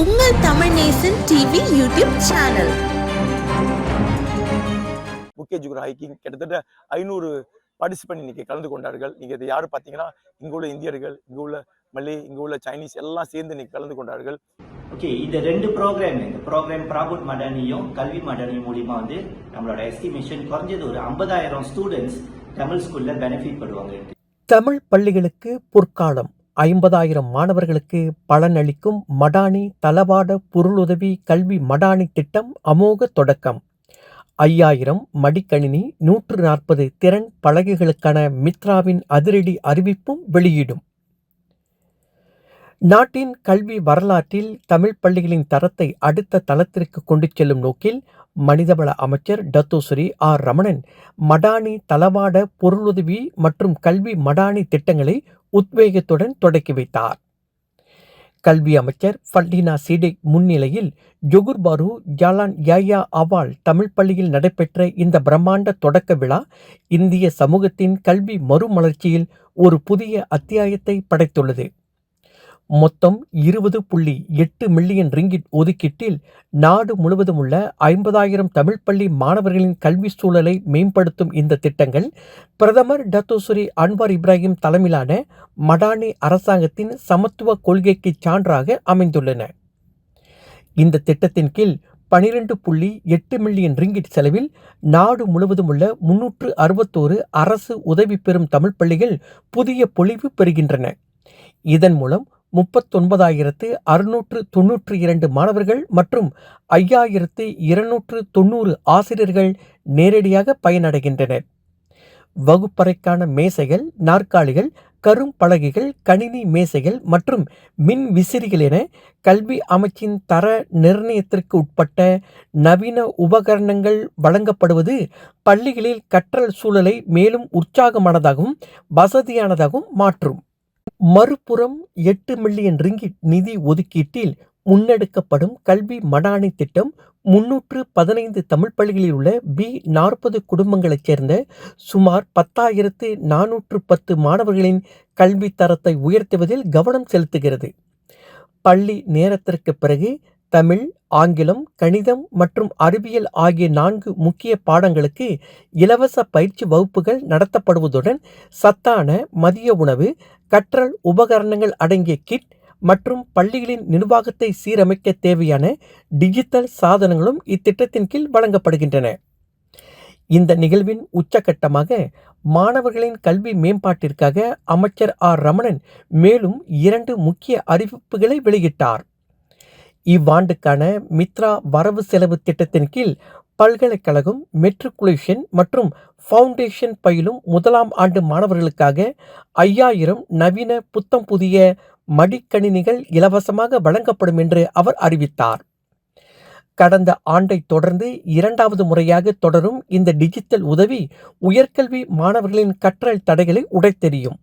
உங்கள் Tamil Nesan TV YouTube channel. Book education hiking கிட்டத்தட்ட 500 participant இன்னைக்கு கலந்து கொண்டார்கள். நீங்க இது யாரு பாத்தீங்கன்னா, இங்க உள்ள இந்தியர்கள், இங்க உள்ள மல்லே, இங்க உள்ள சைனீஸ் எல்லாம் சேர்ந்து இன்னைக்கு கலந்து கொண்டார்கள். ஓகே, இந்த ரெண்டு ப்ரோக்ராம், இந்த ப்ரோக்ராம் பிராபுட் மடானியும் கல்வி மடானி மூலியமா நம்மளோட எஸ்டிமேஷன் குறைஞ்சது ஒரு 50,000 ஸ்டூடெண்ட்ஸ் தமிழ் ஸ்கூல்ல பெனிஃபிட் பண்ணுவாங்க. தமிழ் பள்ளிகளுக்கு பொற்காலம். 50,000 மாணவர்களுக்கு பலனளிக்கும் மடானி தளவாட பொருளுதவி கல்வி மடானி திட்டம் அமோக தொடக்கம். 5,000 மடிக்கணினி, 140 திறன் பலகைகளுக்கான மித்ராவின் அதிரடி அறிவிப்பும் வெளியிடும். நாட்டின் கல்வி வரலாற்றில் தமிழ் பள்ளிகளின் தரத்தை அடுத்த தளத்திற்கு கொண்டு செல்லும் நோக்கில் மனிதவள அமைச்சர் டத்தோஸ்ரீ ஆர் ரமணன் மடானி தளவாட பொருளுதவி மற்றும் கல்வி மடானி திட்டங்களை உத்வேகத்துடன் தொடக்கி வைத்தார். கல்வி அமைச்சர் ஃபல்டினா சீடெக் முன்னிலையில் ஜொகுர் பாரு ஜாலான் யாயா அவால் தமிழ் பள்ளியில் நடைபெற்ற இந்த பிரம்மாண்ட தொடக்க விழா இந்திய சமூகத்தின் கல்வி மறுமலர்ச்சியில் ஒரு புதிய அத்தியாயத்தை படைத்துள்ளது. மொத்தம் 20.8 மில்லியன் ரிங்கிட் ஒதுக்கீட்டில் நாடு முழுவதும் உள்ள 50,000 தமிழ் பள்ளி மாணவர்களின் கல்வி சூழலை மேம்படுத்தும் இந்த திட்டங்கள் பிரதமர் டத்தோஸ்ரீ அன்வார் இப்ராஹிம் தலைமையிலான மடானி அரசாங்கத்தின் சமத்துவ கொள்கைக்கு சான்றாக அமைந்துள்ளன. இந்த திட்டத்தின் கீழ் 12.8 மில்லியன் ரிங்கிட் செலவில் நாடு முழுவதும் உள்ள 361 அரசு உதவி பெறும் தமிழ் பள்ளிகள் புதிய பொலிவு பெறுகின்றன. இதன் மூலம் 39,692 மாணவர்கள் மற்றும் 5,290 ஆசிரியர்கள் நேரடியாக பயனடைகின்றனர். வகுப்பறைக்கான மேசைகள், நாற்காலிகள், கரும்பலகைகள், கணினி மேசைகள் மற்றும் மின் விசிறிகள் என கல்வி அமைச்சின் தர நிர்ணயத்திற்கு உட்பட்ட நவீன உபகரணங்கள் வழங்கப்படுவது பள்ளிகளில் கற்றல் சூழலை மேலும் உற்சாகமானதாகவும் வசதியானதாகவும் மாற்றும். மறுபுறம் 8 மில்லியன் ரிங்கிட் நிதி ஒதுக்கீட்டில் முன்னெடுக்கப்படும் கல்வி மடானி திட்டம் 315 தமிழ் பள்ளிகளில் உள்ள B40 குடும்பங்களைச் சேர்ந்த சுமார் 10,410 மாணவர்களின் கல்வி தரத்தை உயர்த்துவதில் கவனம் செலுத்துகிறது. பள்ளி நேரத்திற்கு பிறகு தமிழ், ஆங்கிலம், கணிதம் மற்றும் அறிவியல் ஆகிய 4 முக்கிய பாடங்களுக்கு இலவச பயிற்சி வகுப்புகள் நடத்தப்படுவதுடன் சத்தான மதிய உணவு, கற்றல் உபகரணங்கள் அடங்கிய கிட் மற்றும் பள்ளிகளின் நிர்வாகத்தை சீரமைக்க தேவையான டிஜிட்டல் சாதனங்களும் இத்திட்டத்தின் கீழ் வழங்கப்படுகின்றன. இந்த நிகழ்வின் உச்சகட்டமாக மாணவர்களின் கல்வி மேம்பாட்டிற்காக அமைச்சர் ஆர் ரமணன் மேலும் 2 முக்கிய அறிவிப்புகளை வெளியிட்டார். இவ்வாண்டுக்கான மித்ரா வரவு செலவு திட்டத்தின் கீழ் பல்கலைக்கழகம், மெட்ரிகுலேஷன் மற்றும் ஃபவுண்டேஷன் பயிலும் 1ஆம் ஆண்டு மாணவர்களுக்காக 5,000 நவீன புத்தம் புதிய மடிக்கணினிகள் இலவசமாக வழங்கப்படும் என்று அவர் அறிவித்தார். கடந்த ஆண்டை தொடர்ந்து 2வது முறையாக தொடரும் இந்த டிஜிட்டல் உதவி உயர்கல்வி மாணவர்களின் கற்றல் தடைகளை உடைத்தெறியும்.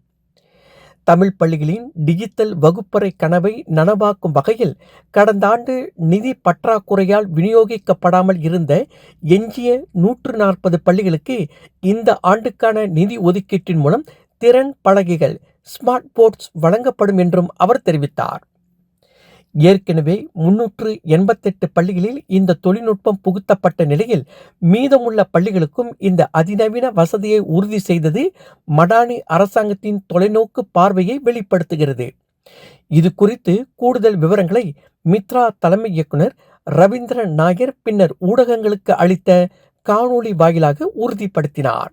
தமிழ் பள்ளிகளின் டிஜிட்டல் வகுப்பறை கனவை நனவாக்கும் வகையில் கடந்த ஆண்டு நிதி பற்றாக்குறையால் விநியோகிக்கப்படாமல் இருந்த எஞ்சிய 140 பள்ளிகளுக்கு இந்த ஆண்டுக்கான நிதி ஒதுக்கீட்டின் மூலம் திறன் பலகைகள், ஸ்மார்ட் போர்ட்ஸ் வழங்கப்படும் என்றும் அவர் தெரிவித்தார். ஏற்கனவே 388 பள்ளிகளில் இந்த தொழில்நுட்பம் புகுத்தப்பட்ட நிலையில் மீதமுள்ள பள்ளிகளுக்கும் இந்த அதிநவீன வசதியை உறுதி செய்தது மடானி அரசாங்கத்தின் தொலைநோக்கு பார்வையை வெளிப்படுத்துகிறது. இது குறித்து கூடுதல் விவரங்களை மித்ரா தலைமை இயக்குனர் ரவீந்திரன் நாயர் பின்னர் ஊடகங்களுக்கு அளித்த காணொளி வாயிலாக உறுதிப்படுத்தினார்.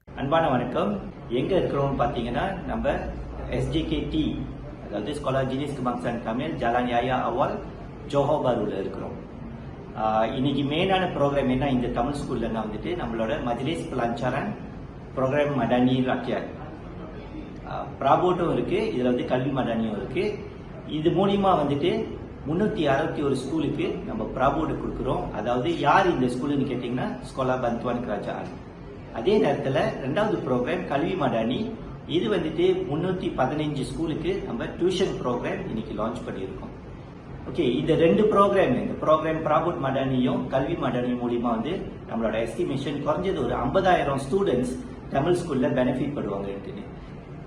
அன்பான வணக்கம். எங்க இருக்கிறோம் பாத்தீங்கன்னா, நம்ம SJKT அதாவது ஸ்காலர் ஜீனியஸ் கெbangsaan தமிழ் ஜாலான் யாயா அவால் ஜோஹர் பாருல இருக்கிறோம். இன்னைக்கு மெயினான ப்ரோக்ராம் என்ன இந்த தமிழ் ஸ்கூல்லன்னா நம்மளோட மஜ்லிஸ் பெlancaran ப்ரோக்ராம் மடானி ராக்கியாட் பிராபோட்டும் இருக்கு. இதுல கல்வி மடானியும் இருக்கு. இது மூலியமா 361 ஸ்கூலுக்கு நம்ம பிராபோர்டு கொடுக்குறோம். அதாவது யார் இந்த ஸ்கூலுன்னு கேட்டீங்கன்னா ஸ்கோலா பந்துவான் கிராஜான். அதே நேரத்தில் 2வது ப்ரோக்ராம் கல்வி மடானி. இது 315 ஸ்கூலுக்கு நம்ம டியூஷன் ப்ரோக்ராம் இன்னைக்கு லான்ச் பண்ணியிருக்கோம். ஓகே, இந்த 2 ப்ரோக்ராம், இந்த ப்ரோக்ராம் பிராபுட் மடானியும் கல்வி மடானியும் மூலியமா நம்மளோட எஸ்டிமேஷன் குறைஞ்சது ஒரு 50,000 ஸ்டூடெண்ட்ஸ் தமிழ் ஸ்கூல்ல பெனிஃபிட் பண்ணுவாங்க.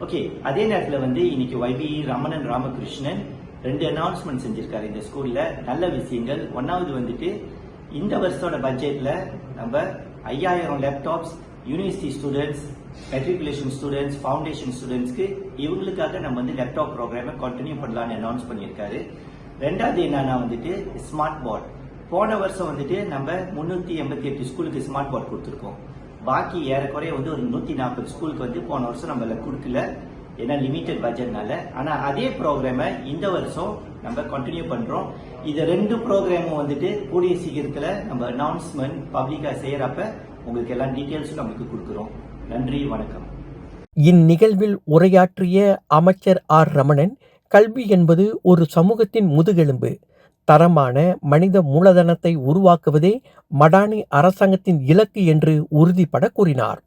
ஓகே, அதே நேரத்தில் இன்னைக்கு YB ரமணன் ராமகிருஷ்ணன் 2 அனௌன்ஸ்மெண்ட் செஞ்சிருக்காரு இந்த ஸ்கூல்ல. நல்ல விஷயங்கள். ஒன்னாவது வந்துட்டு இந்த வருஷத்தோட பட்ஜெட்ல நம்ம 5000 laptops university students, matriculation students, foundation ஸ்டூடெண்ட்ஸ்க்கு இவங்களுக்காக நம்ம வந்து லேப்டாப் ப்ரோக்ராமை கண்டினியூ பண்ணலாம்னு அனௌன்ஸ் பண்ணியிருக்காரு. ரெண்டாவது என்னன்னா வந்துட்டு ஸ்மார்ட் போர்ட். போன வருஷம் வந்துட்டு நம்ம 388 ஸ்கூலுக்கு ஸ்மார்ட் போர்ட் கொடுத்துருக்கோம். பாக்கி ஏறக்குறைய வந்து ஒரு 140 ஸ்கூலுக்கு வந்து போன வருஷம் நம்மள கொடுக்கல, ஏன்னா லிமிட்டட் பட்ஜெட்னால. ஆனா அதே ப்ரோக்ராமை இந்த வருஷம் நம்ம கண்டினியூ பண்றோம். இது 2 ப்ரோக்ராமும் வந்துட்டு கூடிய சீக்கிரத்துல நம்ம அனௌன்ஸ்மெண்ட் பப்ளிக்கா செய்யறப்ப உங்களுக்கு எல்லா டீட்டெயில்ஸும் நமக்கு கொடுக்குறோம். நன்றி, வணக்கம். இந்நிகழ்வில் உரையாற்றிய அமைச்சர் ஆர் ரமணன், கல்வி என்பது ஒரு சமூகத்தின் முதுகெலும்பு. தரமான மனித மூலதனத்தை உருவாக்குவதே மடானி அரசாங்கத்தின் இலக்கு என்று உறுதிபட கூறினார்.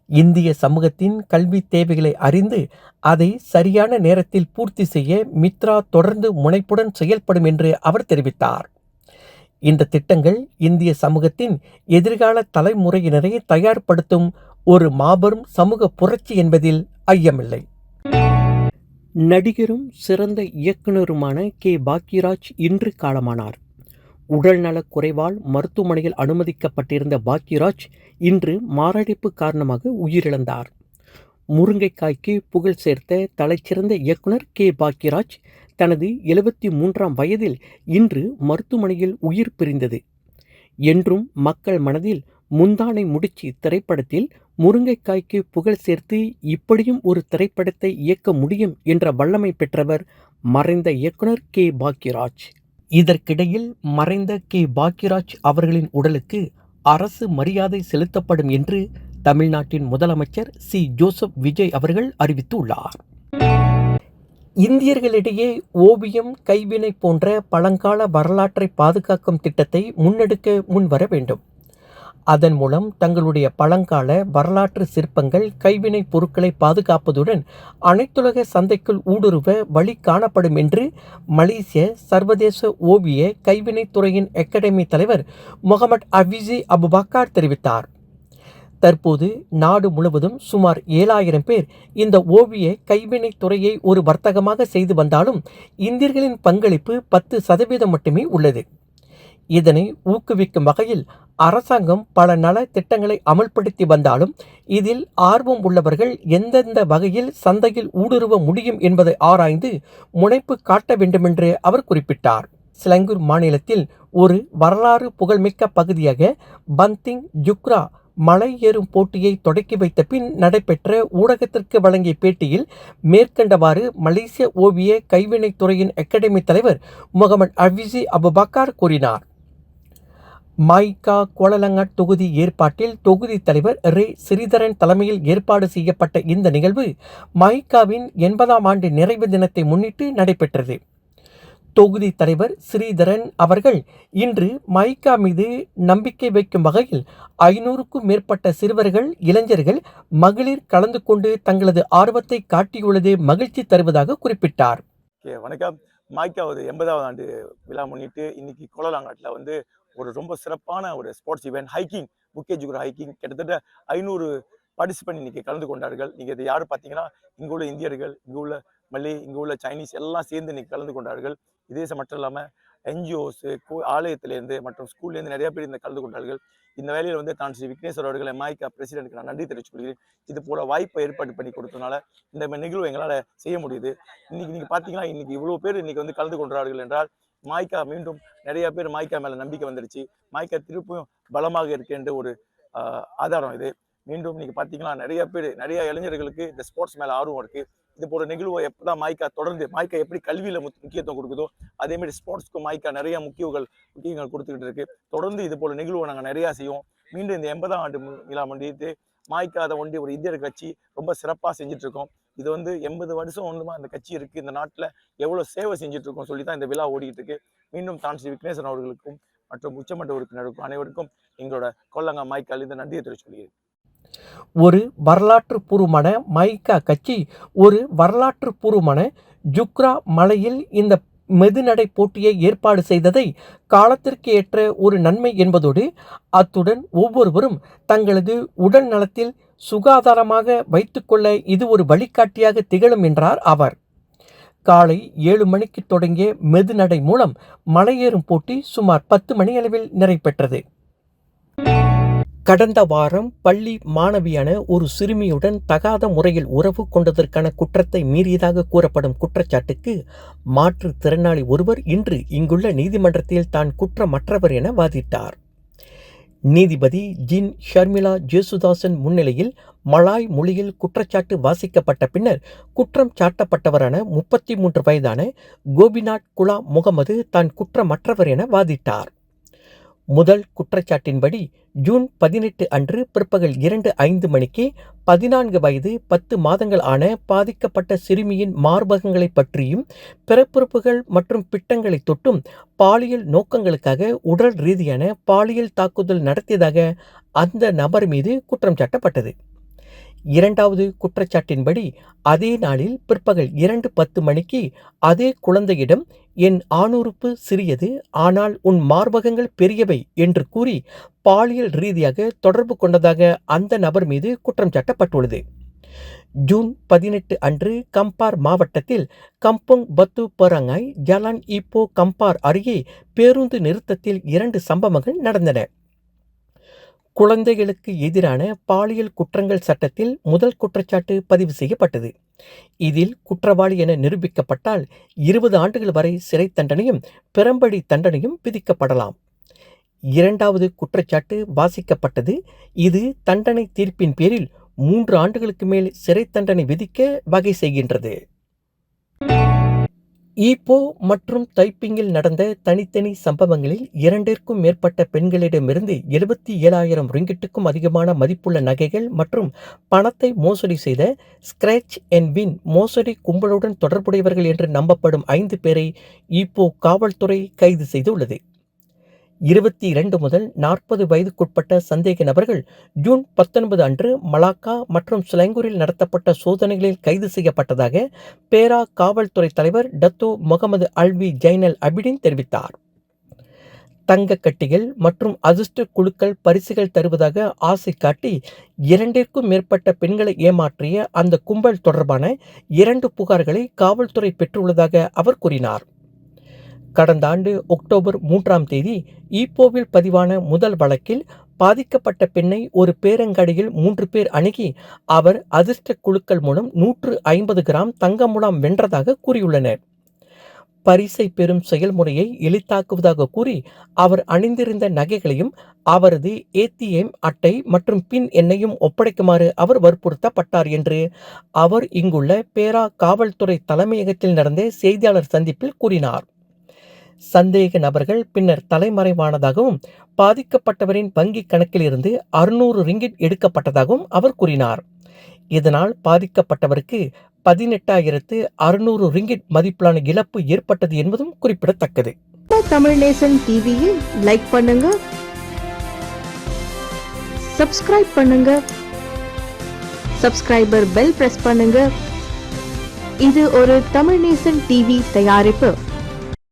இந்திய சமூகத்தின் கல்வி தேவைகளை அறிந்து அதை சரியான நேரத்தில் பூர்த்தி செய்ய மித்ரா தொடர்ந்து முனைப்புடன் செயல்படும் என்று அவர் தெரிவித்தார். இந்த திட்டங்கள் இந்திய சமூகத்தின் எதிர்கால தலைமுறையினரை தயார்படுத்தும் ஒரு மாபெரும் சமூக புரட்சி என்பதில் ஐயமில்லை. நடிகரும் சிறந்த இயக்குனருமான கே பாக்யராஜ் இன்று காலமானார். உடல்நலக் குறைவால் மருத்துவமனையில் அனுமதிக்கப்பட்டிருந்த பாக்யராஜ் இன்று மாரடைப்பு காரணமாக உயிரிழந்தார். முருங்கைக்காய்க்கு புகழ் சேர்த்த தலைச்சிறந்த இயக்குனர் கே பாக்யராஜ் தனது 73ஆம் வயதில் இன்று மருத்துவமனையில் உயிர் பிரிந்தது. என்றும் மக்கள் மனதில் முந்தானை முடிச்சு திரைப்படத்தில் முருங்கைக்காய்க்கு புகழ் சேர்த்து இப்படியும் ஒரு திரைப்படத்தை இயக்க முடியும் என்ற வல்லமை பெற்றவர் மறைந்த இயக்குனர் கே பாக்யராஜ். இதற்கிடையில் மறைந்த கே பாக்யராஜ் அவர்களின் உடலுக்கு அரசு மரியாதை செலுத்தப்படும் என்று தமிழ்நாட்டின் முதலமைச்சர் சி ஜோசப் விஜய் அவர்கள் அறிவித்துள்ளார். இந்தியர்களிடையே ஓவியம், கைவினை போன்ற பழங்கால வரலாற்றை பாதுகாக்கும் திட்டத்தை முன்னெடுக்க முன்வர வேண்டும். அதன் மூலம் தங்களுடைய பழங்கால வரலாற்று சிற்பங்கள், கைவினை பொருட்களை பாதுகாப்பதுடன் அனைத்துலக சந்தைக்குள் ஊடுருவ வழி காணப்படும் என்று மலேசிய சர்வதேச ஓவிய கைவினைத்துறையின் அகாடமி தலைவர் முகமது அவிசி அபுபக்கர் தெரிவித்தார். தற்போது நாடு முழுவதும் சுமார் 7000 பேர் இந்த ஓவிய கைவினை துறையை ஒரு வர்த்தகமாக செய்து வந்தாலும் இந்தியர்களின் பங்களிப்பு 10% மட்டுமே உள்ளது. இதனை ஊக்குவிக்கும் வகையில் அரசாங்கம் பல நல திட்டங்களை அமல்படுத்தி வந்தாலும் இதில் ஆர்வம் உள்ளவர்கள் எந்தெந்த வகையில் சந்தையில் ஊடுருவ முடியும் என்பதை ஆராய்ந்து முனைப்பு காட்ட வேண்டுமென்று அவர் குறிப்பிட்டார். சிலங்கூர் மாநிலத்தில் ஒரு வரலாறு புகழ்மிக்க பகுதியாக பந்திங் ஜுக்ரா மலை ஏறும் போட்டியை தொடக்கி வைத்த பின் நடைபெற்ற ஊடகத்திற்கு வழங்கிய பேட்டியில் மேற்கண்டவாறு மலேசிய ஓவிய கைவினைத்துறையின் அகாடமி தலைவர் முகமது அவிசி அபுபக்கர் கூறினார். மாய்கா கோலலங்காட் தொகுதி ஏற்பாட்டில் தொகுதி தலைவர் ரே ஸ்ரீதரன் தலைமையில் ஏற்பாடு செய்யப்பட்ட இந்த நிகழ்வு மாய்காவின் 80ஆம் ஆண்டு நிறைவு தினத்தை முன்னிட்டு நடைபெற்றது. தொகுதி தலைவர் ஸ்ரீதரன் அவர்கள் இன்று மைக்கா மீது நம்பிக்கை வைக்கும் வகையில் 500க்கும் மேற்பட்ட சிறுவர்கள், இளைஞர்கள், மகளிர் கலந்து கொண்டு தங்களது ஆர்வத்தை காட்டியுள்ளது மகிழ்ச்சி தருவதாக குறிப்பிட்டார். வணக்கம். மைக்காவது 80ஆவது ஆண்டு விழா முன்னிட்டு இன்னைக்கு கோலலாங்காட்டில் வந்து ஒரு ரொம்ப சிறப்பான ஒரு ஸ்போர்ட்ஸ் ஈவெண்ட், ஹைக்கிங், புக்கே ஜுகுரா ஹைக்கிங். கிட்டத்தட்ட 500 பார்ட்டிசிபென்ட் இன்னைக்கு கலந்து கொண்டார்கள். நீங்க இது யாரு பார்த்தீங்கன்னா, இங்க உள்ள இந்தியர்கள், இங்க உள்ள மல்லே, இங்க உள்ள சைனீஸ் எல்லாம் சேர்ந்து இன்னைக்கு கலந்து கொண்டார்கள். இதே மட்டும் இல்லாமல் என்ஜிஓஸ், ஆலயத்திலேருந்து மற்றும் ஸ்கூல்லேருந்து நிறைய பேர் இந்த கலந்து கொண்டார்கள். இந்த வேலையில் வந்து தான் ஸ்ரீ விக்னேஸ்வர் அவர்கள் மாய்கா பிரசிடென்ட்டுக்கு நான் நன்றி தெரிவித்துக் கொள்கிறேன். இது போல வாய்ப்பை ஏற்பாடு பண்ணி கொடுத்தனால இந்த நிகழ்வு எங்களால் செய்ய முடியுது. இன்னைக்கு நீங்கள் பார்த்தீங்கன்னா இன்னைக்கு இவ்வளோ பேர் இன்னைக்கு வந்து கலந்து கொண்டார்கள் என்றால் மாய்கா மீண்டும் நிறைய பேர் மாய்கா மேலே நம்பிக்கை வந்துருச்சு. மாய்கா திருப்பியும் பலமாக இருக்கின்ற ஒரு ஆதாரம் இது. மீண்டும் இன்னைக்கு பார்த்தீங்கன்னா நிறைய இளைஞர்களுக்கு இந்த ஸ்போர்ட்ஸ் மேலே ஆர்வம் இருக்கு. இது போல நிகழ்வை எப்பதான் மாய்கா தொடர்ந்து மாய்கா எப்படி கல்வியில முக்கியத்துவம் கொடுக்குதோ அதே மாதிரி ஸ்போர்ட்ஸ்க்கும் மாய்கா நிறைய முக்கியங்கள் கொடுத்துக்கிட்டு இருக்கு. தொடர்ந்து இது போல நிகழ்வை நாங்கள் நிறைய செய்வோம். மீண்டும் இந்த 80ஆம் ஆண்டு விழா முன்னிட்டு மாய்கா அதை ஒண்டி ஒரு இந்தியர் கட்சி ரொம்ப சிறப்பாக செஞ்சுட்டு இருக்கோம். இது வந்து 80 வருஷம் ஒன்றுமா அந்த கட்சி இருக்கு. இந்த நாட்டில் எவ்வளவு சேவை செஞ்சுட்டு இருக்கோம் சொல்லி தான் இந்த விழா ஓடிக்கிட்டு இருக்கு. மீண்டும் தான் ஸ்ரீ விக்னேஸ்வரன் அவர்களுக்கும் மற்றும் உச்சமன்ற உறுப்பினருக்கும் அனைவருக்கும் எங்களோட கொல்லங்கா மாய்க்கால் இந்த நன்றியை தெரிவித்துக் கொள்கிறேன். ஒரு வரலாற்று பூர்வமான மைக்கா கட்சி ஒரு வரலாற்று பூர்வமான ஜுக்ரா மலையில் இந்த மெதுநடை போட்டியை ஏற்பாடு செய்ததை காலத்திற்கு ஏற்ற ஒரு நன்மை என்பதோடு அத்துடன் ஒவ்வொருவரும் தங்களது உடல் நலத்தில் சுகாதாரமாக வைத்துக்கொள்ள இது ஒரு வழிகாட்டியாக திகழும் என்றார் அவர். காலை 7 மணிக்கு தொடங்கிய மெதுநடை மூலம் மலையேறும் போட்டி சுமார் 10 மணி அளவில் நிறைவேற்றது. கடந்த வாரம் பள்ளி மாணவியான ஒரு சிறுமியுடன் தகாத முறையில் உறவு கொண்டதற்கான குற்றத்தை மீறியதாக கூறப்படும் குற்றச்சாட்டுக்கு மாற்றுத்திறனாளி ஒருவர் இன்று இங்குள்ள நீதிமன்றத்தில் தான் குற்றமற்றவர் என வாதிட்டார். நீதிபதி ஜின் ஷர்மிளா ஜேசுதாசன் முன்னிலையில் மலாய் மொழியில் குற்றச்சாட்டு வாசிக்கப்பட்ட பின்னர் குற்றம் சாட்டப்பட்டவரான 33 வயதான கோபிநாத் குலா முகமது தான் குற்றமற்றவர் என வாதிட்டார். முதல் குற்றச்சாட்டின்படி ஜூன் 18 அன்று பிற்பகல் 2:05 மணிக்கு 14 வயது 10 மாதங்கள் ஆன பாதிக்கப்பட்ட சிறுமியின் மார்பகங்களை பற்றியும் பிறப்புறுப்புகள் மற்றும் பிட்டங்களை தொட்டும் பாலியல் நோக்கங்களுக்காக உடல் ரீதியான பாலியல் தாக்குதல் நடத்தியதாக அந்த நபர் மீது குற்றம் சாட்டப்பட்டது. இரண்டாவது குற்றச்சாட்டின்படி அதே நாளில் பிற்பகல் 2:10 மணிக்கு அதே குழந்தையிடம் என் ஆணுறுப்பு சிறியது ஆனால் உன் மார்பகங்கள் பெரியவை என்று கூறி பாலியல் ரீதியாக தொடர்பு கொண்டதாக அந்த நபர் மீது குற்றம் சாட்டப்பட்டுள்ளது. ஜூன் 18 அன்று கம்பார் மாவட்டத்தில் கம்பங் பத்து பரங்காய் ஜலான் இப்போ கம்பார் அருகே பேருந்து நிறுத்தத்தில் 2 சம்பவங்கள் நடந்தன. குழந்தைகளுக்கு எதிரான பாலியல் குற்றங்கள் சட்டத்தில் முதல் குற்றச்சாட்டு பதிவு செய்யப்பட்டது. இதில் குற்றவாளி என நிரூபிக்கப்பட்டால் 20 ஆண்டுகள் வரை சிறை தண்டனையும் பெரும்படி தண்டனையும் விதிக்கப்படலாம். இரண்டாவது குற்றச்சாட்டு வாசிக்கப்பட்டது. இது தண்டனை தீர்ப்பின் பேரில் 3 ஆண்டுகளுக்கு மேல் சிறை தண்டனை விதிக்க வகை செய்கின்றது. ஈப்போ மற்றும் தைப்பிங்கில் நடந்த தனித்தனி சம்பவங்களில் 2ற்கும் மேற்பட்ட பெண்களிடமிருந்து 77,000 ரிங்கிட்டுக்கும் அதிகமான மதிப்புள்ள நகைகள் மற்றும் பணத்தை மோசடி செய்த ஸ்கிராச் அண்ட் வின் மோசடி கும்பலுடன் தொடர்புடையவர்கள் என்று நம்பப்படும் 5 பேரை ஈப்போ காவல்துறை கைது செய்துள்ளது. 22 முதல் 40 வயதுக்குட்பட்ட சந்தேக நபர்கள் ஜூன் 19 அன்று மலாக்கா மற்றும் சிலங்கூரில் நடத்தப்பட்ட சோதனைகளில் கைது செய்யப்பட்டதாக பேரா காவல்துறை தலைவர் டத்தோ முகமது அல்வி ஜைனல் அபிடின் தெரிவித்தார். தங்க கட்டிகள் மற்றும் அதிர்ஷ்ட குழுக்கள் பரிசுகள் தருவதாக ஆசை காட்டி 2ற்கும் மேற்பட்ட பெண்களை ஏமாற்றிய அந்த கும்பல் தொடர்பான 2 புகார்களை காவல்துறை பெற்றுள்ளதாக அவர் கூறினார். கடந்த ஆண்டு அக்டோபர் 3ஆம் தேதி ஈப்போவில் பதிவான முதல் வழக்கில் பாதிக்கப்பட்ட பெண்ணை ஒரு பேரங்காடியில் 3 பேர் அணுகி அவர் அதிர்ஷ்ட குழுக்கள் மூலம் 150 கிராம் தங்க முலாம் வென்றதாக கூறியுள்ளனர். பரிசை பெறும் செயல்முறையை எளிதாக்குவதாக கூறி அவர் அணிந்திருந்த நகைகளையும் அவரது ஏடிஎம் அட்டை மற்றும் பின் எண்ணையும் ஒப்படைக்குமாறு அவர் வற்புறுத்தப்பட்டார் என்று அவர் இங்குள்ள பேரா காவல்துறை தலைமையகத்தில் நடந்த செய்தியாளர் சந்திப்பில் கூறினார். சந்தேக நபர்கள் பின்னர் தலைமறைவானதாகவும் பாதிக்கப்பட்டவரின் வங்கி கணக்கில் இருந்து 600 ரிங்கிட் எடுக்கப்பட்டதாகவும் அவர் கூறினார். இதனால் பாதிக்கப்பட்டவருக்கு 18,600 ரிங்கிட் மதிப்பிலான இழப்பு ஏற்பட்டது என்பதும் குறிப்பிடத்தக்கது. தமிழ் நேசன் டிவியில் லைக் பண்ணுங்க, சப்ஸ்கிரைப் பண்ணுங்க, சப்ஸ்கிரைபர் பெல் பிரஸ் பண்ணுங்க. இது ஒரு தமிழ் நேசன் டிவி தயாரிப்பு.